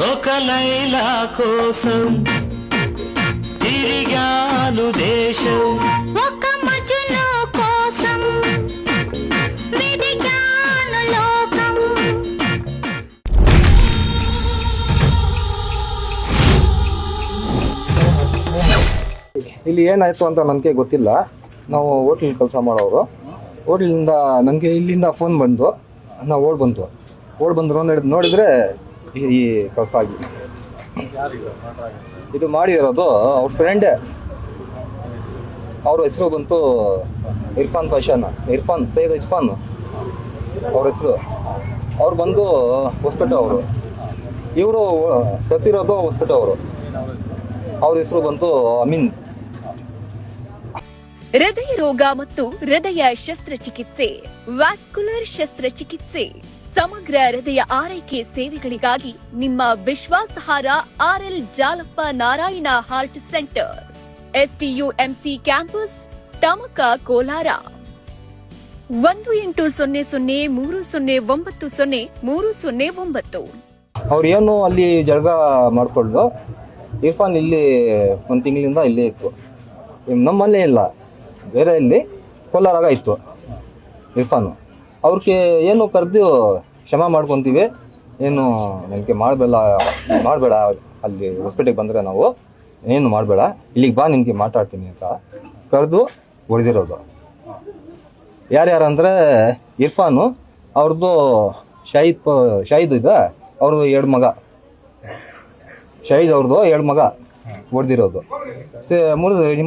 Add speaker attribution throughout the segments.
Speaker 1: ఒక లైలా కోసం తిరిగాను దేశం,
Speaker 2: ఒక మజును కోసం వెదికాను లోకం.
Speaker 3: ಇಲ್ಲಿ ಏನಾಯ್ತು ಅಂತ ನನಗೆ ಗೊತ್ತಿಲ್ಲ. ನಾವು ಹೋಟ್ಲಲ್ಲಿ ಕೆಲಸ ಮಾಡೋರು. ಹೋಟ್ಲಿಂದ ನನಗೆ ಇಲ್ಲಿಂದ ಫೋನ್ ಬಂದು ನಾವು ಓಡ್ ಬಂದ್ರು ನೋಡಿದರೆ ಈ ಕೆಲಸ ಆಗಿದೆ. ಇದು ಮಾಡಿರೋದು ಅವ್ರ ಫ್ರೆಂಡೇ. ಅವ್ರ ಹೆಸರು ಬಂತು ಇರ್ಫಾನ್ ಸೈಯದ್ ಇರ್ಫಾನ್ ಅವ್ರ ಹೆಸರು. ಅವ್ರು ಬಂದು ಹೊಸಪೇಟೆ ಅವರು. ಇವರು ಸತ್ತಿರೋದು ಹೊಸಪೇಟೆ ಅವರು. ಅವ್ರ ಹೆಸರು ಬಂತು ಅಮೀನ್.
Speaker 4: ಹೃದಯ ರೋಗ ಮತ್ತು ಹೃದಯ ಶಸ್ತ್ರಚಿಕಿತ್ಸೆ, ವ್ಯಾಸ್ಕುಲರ್ ಶಸ್ತ್ರಚಿಕಿತ್ಸೆ, ಸಮಗ್ರ ಹೃದಯ ಆರೈಕೆ ಸೇವೆಗಳಿಗಾಗಿ ನಿಮ್ಮ ವಿಶ್ವಾಸಾರ್ಹ RL Jalappa Narayana heart centre, STUMC campus, Tamaka, Kolar. 180030090309.
Speaker 3: ಅವ್ರು ಏನು ಅಲ್ಲಿ ಜಳಗ ಮಾಡ್ಕೊಂಡು ಇರ್ಫಾನ್ ಇಲ್ಲಿ ಒಂದು ತಿಂಗಳಿಂದ ಇಲ್ಲೇ ಇತ್ತು. ನಮ್ಮಲ್ಲೇ ಇಲ್ಲ, ಬೇರೆ ಇಲ್ಲಿ ಕೋಲಾರಾಗ ಇತ್ತು ಇರ್ಫಾನು. ಅವ್ರಿಗೆ ಏನು ಕರೆದು ಕ್ಷಮಾ ಮಾಡ್ಕೊತೀವಿ, ಏನು ನನಗೆ ಮಾಡಬೇಡ ಅಲ್ಲಿ ಹಾಸ್ಪಿಟಲ್ಗೆ ಬಂದರೆ ನಾವು ಏನು ಮಾಡಬೇಡ, ಇಲ್ಲಿಗೆ ಬಾ ನಿನಗೆ ಮಾತಾಡ್ತೀನಿ ಅಂತ ಕರೆದು ಹೊಡೆದಿರೋದು. ಯಾರ್ಯಾರಂದರೆ ಇರ್ಫಾನು, ಅವ್ರದ್ದು ಶಾಹಿದ್ ಇದೆ, ಅವ್ರದ್ದು 2 ಮಗ. ಶಾಹಿದ್ ಅವ್ರದ್ದು 2 ಮಗ ಹೊಡೆದಿರೋದು.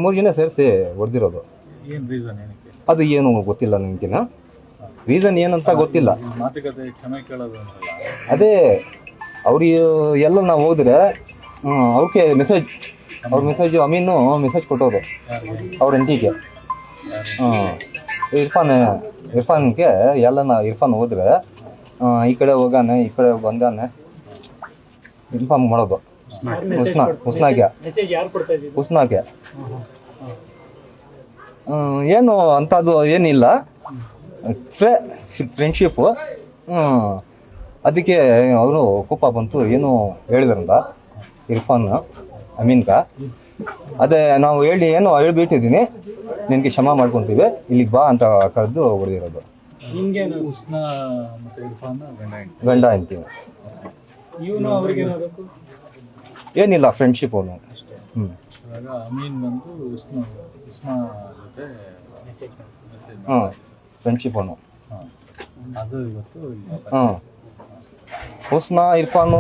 Speaker 3: ಮೂರು ಜನ ಸೇರಿಸಿ ಹೊಡೆದಿರೋದು. ಅದು ಏನು ಗೊತ್ತಿಲ್ಲ ನನಗಿನ ರೀಸನ್ ಏನಂತ ಗೊತ್ತಿಲ್ಲ. ಅದೇ ಅವ್ರಿಗೆ ಎಲ್ಲ ನಾವು ಹೋದ್ರೆ ಅವ್ರಿಗೆ ಮೆಸೇಜ್ ಅಮೀನು ಮೆಸೇಜ್ ಕೊಟ್ಟೋದು ಅವ್ರ ಹೆಂಡತಿಗೆ. ಇರ್ಫಾನ್ಗೆ ಇರ್ಫಾನ್ ಹೋದ್ರೆ ಈ ಕಡೆ ಹೋಗಾನೆ ಈ ಕಡೆ ಬಂದಾನೆ ಇನ್ಫಾರ್ಮ್ ಮಾಡೋದು ಹುಸ್ನಾಗೆ. ಏನು ಅಂಥದ್ದು ಏನಿಲ್ಲ, ಫ್ರೆಂಡ್ಶಿಪ್ಪು. ಅದಕ್ಕೆ ಅವರು ಕೋಪ ಬಂತು, ಏನು ಹೇಳಿದ್ರಂದ ಇರ್ಫಾನ್ ಅಮೀನ್ಗ. ಅದೇ ನಾವು ಹೇಳ್ಬಿಟ್ಟಿದ್ದೀನಿ, ನಿನಗೆ ಕ್ಷಮಾ ಮಾಡ್ಕೊತೀವಿ, ಇಲ್ಲಿಗೆ ಬಾ ಅಂತ ಕರೆದು ಹೊಡೆದಿರೋದು. ಗಂಡ ಅಂತೀವಿ. ಏನಿಲ್ಲ, ಫ್ರೆಂಡ್ಶಿಪ್ ಅವನು. ಫ್ರೆಂಡ್ಶಿಪ್ ಅವನು. ಹುಸ್ನಾ ಇರ್ಫಾನು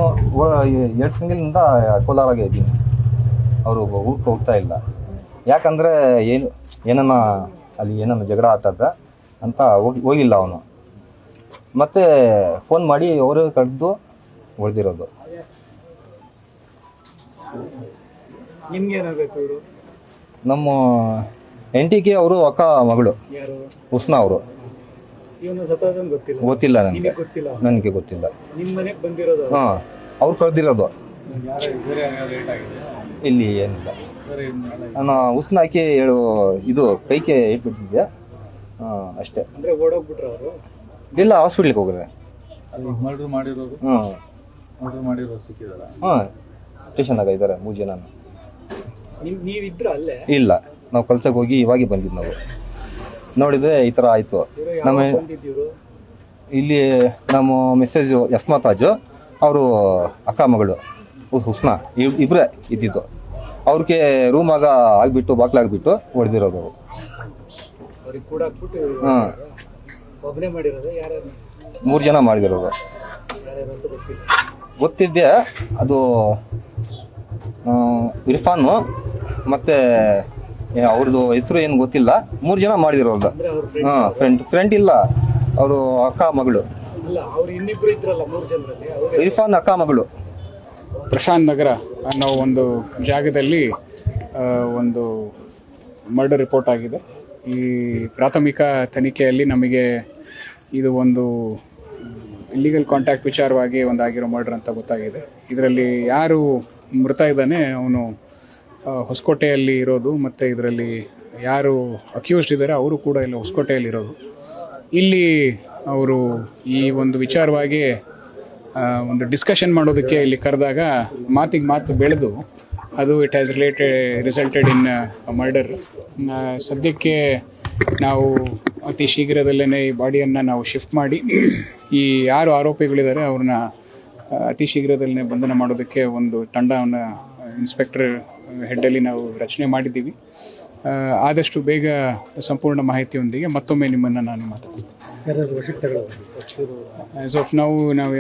Speaker 3: 2 ತಿಂಗಳಿಂದ ಕೋಲಾರಾಗೆ ಇದ್ದೀನಿ. ಅವರು ಊರಿಗೆ ಹೋಗ್ತಾ ಇಲ್ಲ. ಯಾಕಂದರೆ ಏನನ್ನ ಅಲ್ಲಿ ಜಗಳ ಆತದ ಅಂತ ಹೋಗಿಲ್ಲ ಅವನು. ಮತ್ತೆ ಫೋನ್ ಮಾಡಿ ಅವರು ಕರೆದು ಹೊಡೆದಿರೋದು. ನಮ್ಮ ಹೆಂಡತಿಗೆ ಅವರು ಅಕ್ಕ ಮಗಳು ಹುಸ್ನಾ ಅವರು. ಗೊತ್ತಿಲ್ಲ ನನಗೆ ಗೊತ್ತಿಲ್ಲ. ಹಾಂ, ಅವ್ರು ಕರೆದಿರೋದು. ಇಲ್ಲಿ ಏನಿಲ್ಲ, ನಾನು ಹುಸ್ನಾಕಿ ಇದು ಕೈಗೆ ಇಟ್ಬಿಟ್ಟಿದ್ದೆ ಅಷ್ಟೇ. ಇಲ್ಲ, ಹಾಸ್ಪಿಟ್ಲಿಗೆ ಹೋಗಿದ್ರೆ. ಹಾಂ, ಸ್ಟೇಷನ್ನಾಗ ಇದ್ದಾರೆ 3 ಜನ. ಇಲ್ಲ, ನಾವು ಕೆಲ್ಸಕ್ಕೆ ಹೋಗಿ ಇವಾಗ ಬಂದಿದ್ದು. ನಾವು ನೋಡಿದ್ರೆ ಈ ಥರ ಆಯಿತು. ಇಲ್ಲಿ ನಮ್ಮ ಮೆಸೇಜು ಯಸ್ಮಾತಾಜು ಅವರು ಅಕ್ಕ ಮಗಳು ಹುಸ್ನಾ ಇಬ್ಬರೇ ಇದ್ದಿದ್ದು. ಅವ್ರಿಗೆ ರೂಮಾಗ ಆಗಿಬಿಟ್ಟು ಬಾಗ್ಲಾಗ್ಬಿಟ್ಟು ಹೊಡೆದಿರೋದು. ಹಾಂ, 3 ಜನ ಮಾಡಿದಿರೋದು. ಗೊತ್ತಿದ್ದೆ, ಅದು ಇರ್ಫಾನು ಮತ್ತು ಅವ್ರದ್ದು ಹೆಸರು ಏನು ಗೊತ್ತಿಲ್ಲ. 3 ಜನ ಮಾಡಿದಿರೋದು. ಹಾಂ, ಫ್ರೆಂಡ್ ಇಲ್ಲ, ಅವರು ಅಕ್ಕ ಮಗಳು. ಇರ್ಫಾನ್ ಅಕ್ಕ ಮಗಳು.
Speaker 5: ಪ್ರಶಾಂತ್ ನಗರ ಅನ್ನೋ ಒಂದು ಜಾಗದಲ್ಲಿ ಒಂದು ಮರ್ಡರ್ ರಿಪೋರ್ಟ್ ಆಗಿದೆ. ಈ ಪ್ರಾಥಮಿಕ ತನಿಖೆಯಲ್ಲಿ ನಮಗೆ ಇದು ಒಂದು ಇಲ್ಲಿಗಲ್ ಕಾಂಟ್ಯಾಕ್ಟ್ ವಿಚಾರವಾಗಿ ಒಂದಾಗಿರೋ ಮರ್ಡರ್ ಅಂತ ಗೊತ್ತಾಗಿದೆ. ಇದರಲ್ಲಿ ಯಾರು ಮೃತ ಇದ್ದಾನೆ ಅವನು ಹೊಸಕೋಟೆಯಲ್ಲಿ ಇರೋದು, ಮತ್ತು ಇದರಲ್ಲಿ ಯಾರು ಅಕ್ಯೂಸ್ಡ್ ಇದ್ದಾರೆ ಅವರು ಕೂಡ ಇಲ್ಲ ಹೊಸಕೋಟೆಯಲ್ಲಿ ಇರೋದು. ಇಲ್ಲಿ ಅವರು ಈ ಒಂದು ವಿಚಾರವಾಗಿ ಒಂದು ಡಿಸ್ಕಷನ್ ಮಾಡೋದಕ್ಕೆ ಇಲ್ಲಿ ಕರೆದಾಗ ಮಾತಿಗೆ ಮಾತು ಬೆಳೆದು ಅದು it has resulted in murder. ಸದ್ಯಕ್ಕೆ ನಾವು ಅತಿ ಶೀಘ್ರದಲ್ಲೇ ಈ ಬಾಡಿಯನ್ನು ನಾವು ಶಿಫ್ಟ್ ಮಾಡಿ ಈ ಯಾರು ಆರೋಪಿಗಳಿದ್ದಾರೆ ಅವ್ರನ್ನ ಅತಿ ಶೀಘ್ರದಲ್ಲೇ ಬಂಧನ ಮಾಡೋದಕ್ಕೆ ಒಂದು ತಂಡವನ್ನು ಇನ್ಸ್ಪೆಕ್ಟರ್ ಹೆಡ್ಡಲ್ಲಿ ನಾವು ರಚನೆ ಮಾಡಿದ್ದೀವಿ. ಆದಷ್ಟು ಬೇಗ ಸಂಪೂರ್ಣ ಮಾಹಿತಿಯೊಂದಿಗೆ ಮತ್ತೊಮ್ಮೆ ನಿಮ್ಮನ್ನು ನಾನು ಮಾತಾಡಿಸ್ತೀನಿ. ಆ್ಯಸ್ ಆಫ್ ನಾವು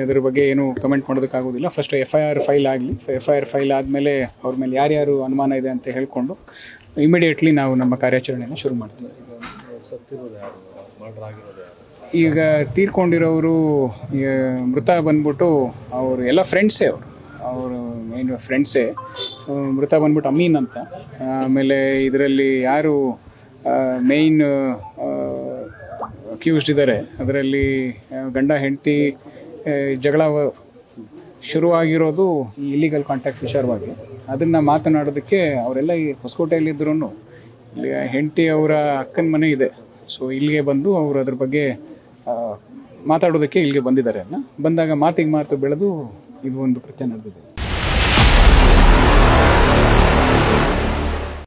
Speaker 5: ಅದರ ಬಗ್ಗೆ ಏನು ಕಮೆಂಟ್ ಮಾಡೋದಕ್ಕಾಗೋದಿಲ್ಲ. ಫಸ್ಟ್ FIR ಫೈಲ್ ಆಗಲಿ. FIR ಫೈಲ್ ಆದಮೇಲೆ ಅವ್ರ ಮೇಲೆ ಯಾರ್ಯಾರು ಅನುಮಾನ ಇದೆ ಅಂತ ಹೇಳ್ಕೊಂಡು ಇಮಿಡಿಯೇಟ್ಲಿ ನಾವು ನಮ್ಮ ಕಾರ್ಯಾಚರಣೆಯನ್ನು ಶುರು ಮಾಡ್ತೀವಿ. ಈಗ ತೀರ್ಕೊಂಡಿರೋರು ಮೃತ ಬಂದ್ಬಿಟ್ಟು ಅವರು ಎಲ್ಲ ಫ್ರೆಂಡ್ಸೇ, ಅವರು ಮೇನ್ ಫ್ರೆಂಡ್ಸೇ. ಮೃತ ಬಂದ್ಬಿಟ್ಟು ಅಮೀನ್ ಅಂತ. ಆಮೇಲೆ ಇದರಲ್ಲಿ ಯಾರು ಮೇಯ್ನ್ ಅಕ್ಯೂಸ್ಡ್ ಇದ್ದಾರೆ ಅದರಲ್ಲಿ ಗಂಡ ಹೆಂಡತಿ ಜಗಳ ಶುರುವಾಗಿರೋದು ಈ ಇಲ್ಲಿಗಲ್ ಕಾಂಟ್ಯಾಕ್ಟ್ ವಿಚಾರವಾಗಿ. ಅದನ್ನು ಮಾತನಾಡೋದಕ್ಕೆ ಅವರೆಲ್ಲ ಈ ಹೊಸಕೋಟೆಯಲ್ಲಿದ್ದರೂ ಇಲ್ಲಿ ಹೆಂಡತಿ ಅವರ ಅಕ್ಕನ ಮನೆ ಇದೆ. ಸೊ ಇಲ್ಲಿಗೆ ಬಂದು ಅವರು ಅದ್ರ ಬಗ್ಗೆ ಮಾತಾಡೋದಕ್ಕೆ ಇಲ್ಲಿಗೆ ಬಂದಿದ್ದಾರೆ. ಬಂದಾಗ ಮಾತಿಗೆ ಮಾತು ಬೆಳೆದು ಇದು ಒಂದು ಕೃತ್ಯ ನಡೆದಿದೆ.